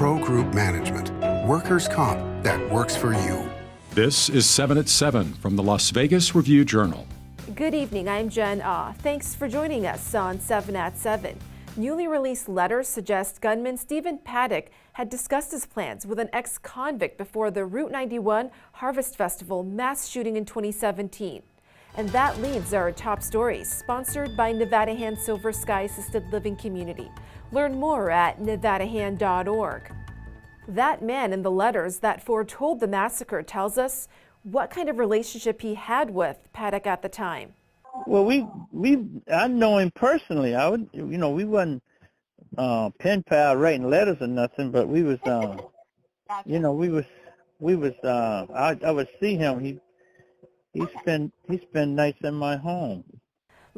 Pro Group Management. Workers' comp that works for you. This is 7 at 7 from the Las Vegas Review-Journal. Good evening, I'm Jen Ah. Thanks for joining us on 7 at 7. Newly released letters suggest gunman Stephen Paddock had discussed his plans with an ex-convict before the Route 91 Harvest Festival mass shooting in 2017. And that leads our top stories, sponsored by Nevada Hand Silver Sky Assisted Living Community. Learn more at nevadahand.org. That man in the letters that foretold the massacre tells us what kind of relationship he had with Paddock at the time. Well, I know him personally. We wasn't pen pal writing letters or nothing, but we was, I would see him. He spent nights in my home.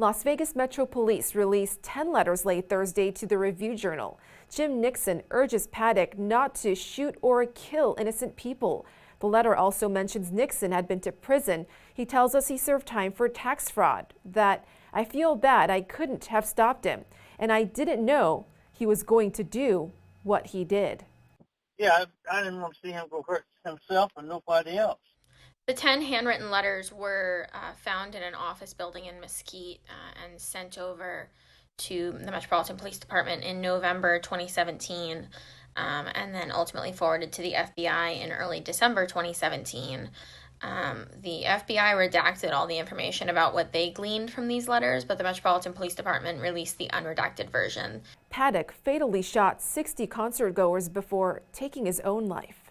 Las Vegas Metro Police released 10 letters late Thursday to the Review-Journal. Jim Nixon urges Paddock not to shoot or kill innocent people. The letter also mentions Nixon had been to prison. He tells us he served time for tax fraud, that I feel bad I couldn't have stopped him, and I didn't know he was going to do what he did. Yeah, I didn't want to see him go hurt himself or nobody else. The 10 handwritten letters were found in an office building in Mesquite and sent over to the Metropolitan Police Department in November 2017. And then ultimately forwarded to the FBI in early December 2017. The FBI redacted all the information about what they gleaned from these letters, but the Metropolitan Police Department released the unredacted version. Paddock fatally shot 60 concertgoers before taking his own life.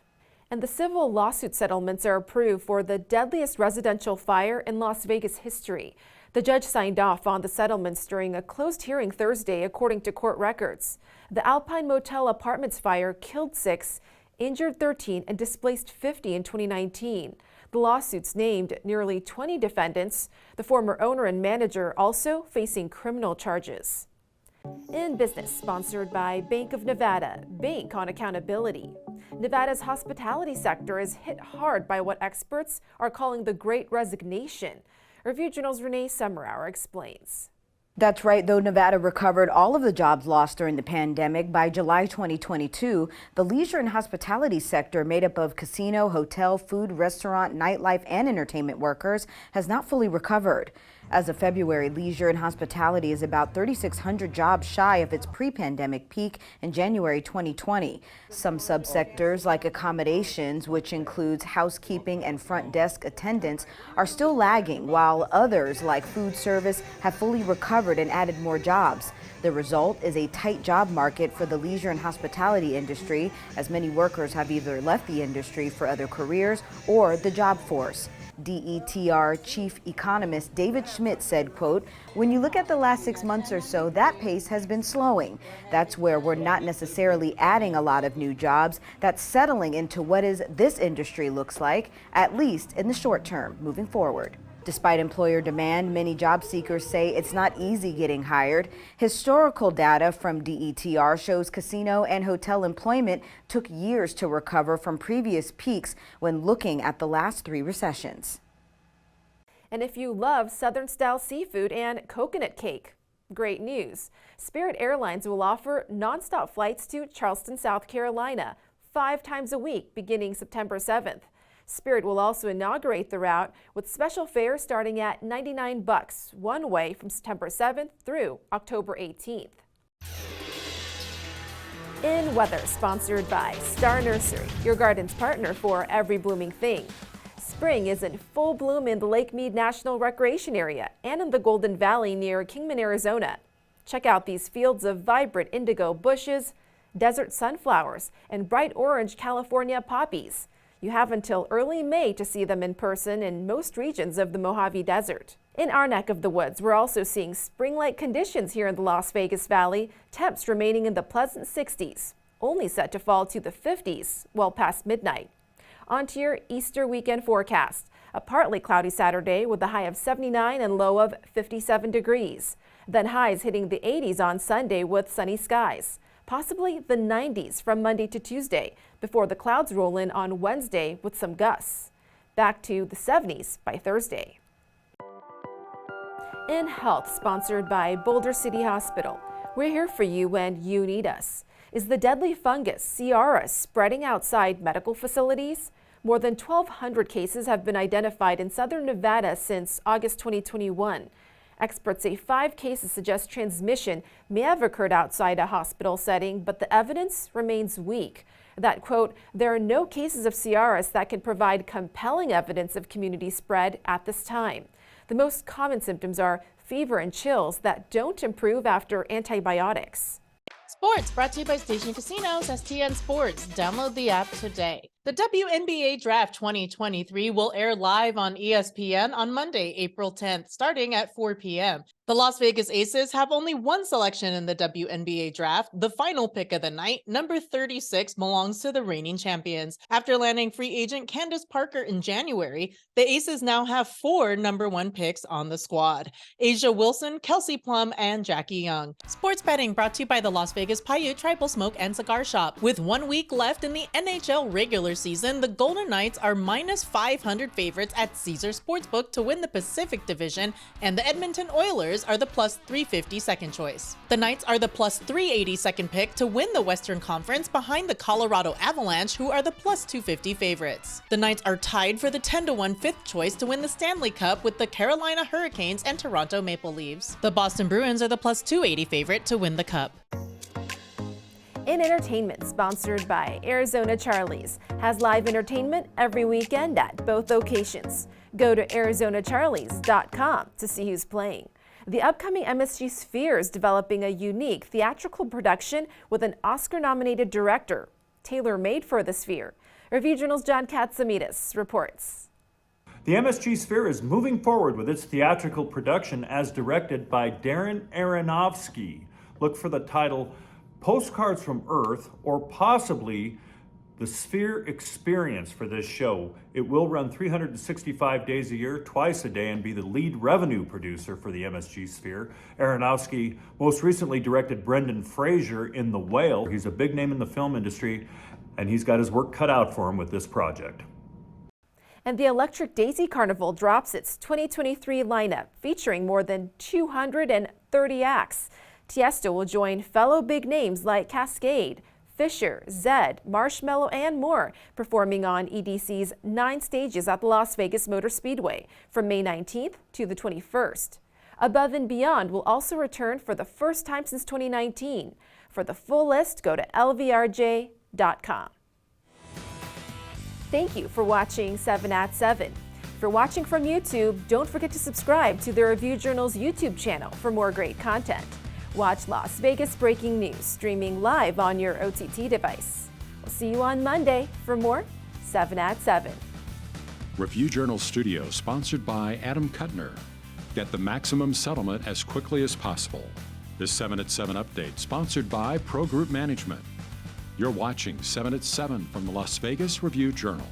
And the civil lawsuit settlements are approved for the deadliest residential fire in Las Vegas history. The judge signed off on the settlements during a closed hearing Thursday, according to court records. The Alpine Motel Apartments fire killed 6, injured 13, and displaced 50 in 2019. The lawsuits named nearly 20 defendants, the former owner and manager also facing criminal charges. In business, sponsored by Bank of Nevada, Bank on Accountability. Nevada's hospitality sector is hit hard by what experts are calling the Great Resignation. Review-Journal's Renee Summerhour explains. That's right. Though Nevada recovered all of the jobs lost during the pandemic, by July 2022, the leisure and hospitality sector, made up of casino, hotel, food, restaurant, nightlife, and entertainment workers, has not fully recovered. As of February, leisure and hospitality is about 3,600 jobs shy of its pre-pandemic peak in January 2020. Some subsectors, like accommodations, which includes housekeeping and front desk attendants, are still lagging, while others, like food service, have fully recovered and added more jobs. The result is a tight job market for the leisure and hospitality industry, as many workers have either left the industry for other careers or the job force. DETR chief economist David Schmidt said, quote, "When you look at the last 6 months or so, that pace has been slowing. That's where we're not necessarily adding a lot of new jobs. That's settling into what is this industry looks like, at least in the short term, moving forward." Despite employer demand, many job seekers say it's not easy getting hired. Historical data from DETR shows casino and hotel employment took years to recover from previous peaks when looking at the last 3 recessions. And if you love Southern-style seafood and coconut cake, great news. Spirit Airlines will offer nonstop flights to Charleston, South Carolina, 5 times a week beginning September 7th. Spirit will also inaugurate the route with special fares starting at $99 one way from September 7th through October 18th. In weather, sponsored by Star Nursery, your garden's partner for every blooming thing. Spring is in full bloom in the Lake Mead National Recreation Area and in the Golden Valley near Kingman, Arizona. Check out these fields of vibrant indigo bushes, desert sunflowers, and bright orange California poppies. You have until early May to see them in person in most regions of the Mojave Desert. In our neck of the woods, we're also seeing spring-like conditions here in the Las Vegas Valley, temps remaining in the pleasant 60s, only set to fall to the 50s well past midnight. On to your Easter weekend forecast. A partly cloudy Saturday with a high of 79 and low of 57 degrees. Then highs hitting the 80s on Sunday with sunny skies. Possibly the 90s from Monday to Tuesday, before the clouds roll in on Wednesday with some gusts. Back to the 70s by Thursday. In health, sponsored by Boulder City Hospital. We're here for you when you need us. Is the deadly fungus Ciara spreading outside medical facilities? More than 1,200 cases have been identified in southern Nevada since August 2021. Experts say 5 cases suggest transmission may have occurred outside a hospital setting, but the evidence remains weak. That, quote, there are no cases of Ciara that can provide compelling evidence of community spread at this time. The most common symptoms are fever and chills that don't improve after antibiotics. Sports brought to you by Station Casinos, STN Sports. Download the app today. The WNBA Draft 2023 will air live on ESPN on Monday, April 10th, starting at 4 p.m. The Las Vegas Aces have only one selection in the WNBA Draft. The final pick of the night, number 36, belongs to the reigning champions. After landing free agent Candace Parker in January, the Aces now have 4 number 1 picks on the squad: Asia Wilson, Kelsey Plum, and Jackie Young. Sports betting brought to you by the Las Vegas Paiute Tribal Smoke and Cigar Shop. With 1 week left in the NHL regular season, the Golden Knights are minus 500 favorites at Caesars Sportsbook to win the Pacific Division, and the Edmonton Oilers are the plus 350 second choice. The Knights are the plus 380 second pick to win the Western Conference behind the Colorado Avalanche, who are the plus 250 favorites. The Knights are tied for the 10-1 fifth choice to win the Stanley Cup with the Carolina Hurricanes and Toronto Maple Leafs. The Boston Bruins are the plus 280 favorite to win the Cup. In entertainment, sponsored by Arizona Charlie's, has live entertainment every weekend at both locations. Go to ArizonaCharlies.com to see who's playing. The upcoming MSG Sphere is developing a unique theatrical production with an Oscar-nominated director, tailor-made for the Sphere. Review Journal's John Katsamidas reports. The MSG Sphere is moving forward with its theatrical production as directed by Darren Aronofsky. Look for the title Postcards from Earth, or possibly the Sphere Experience for this show. It will run 365 days a year, twice a day, and be the lead revenue producer for the MSG Sphere. Aronofsky most recently directed Brendan Fraser in The Whale. He's a big name in the film industry, and he's got his work cut out for him with this project. And the Electric Daisy Carnival drops its 2023 lineup, featuring more than 230 acts. Tiesto will join fellow big names like Cascade, Fisher, Zedd, Marshmello, and more, performing on EDC's 9 stages at the Las Vegas Motor Speedway from May 19th to the 21st. Above and Beyond will also return for the first time since 2019. For the full list, go to lvrj.com. Thank you for watching 7 at 7. If you're watching from YouTube, don't forget to subscribe to the Review Journal's YouTube channel for more great content. Watch Las Vegas Breaking News streaming live on your OTT device. We'll see you on Monday for more 7 at 7. Review Journal Studio, sponsored by Adam Kuttner. Get the maximum settlement as quickly as possible. This 7 at 7 update, sponsored by Pro Group Management. You're watching 7 at 7 from the Las Vegas Review Journal.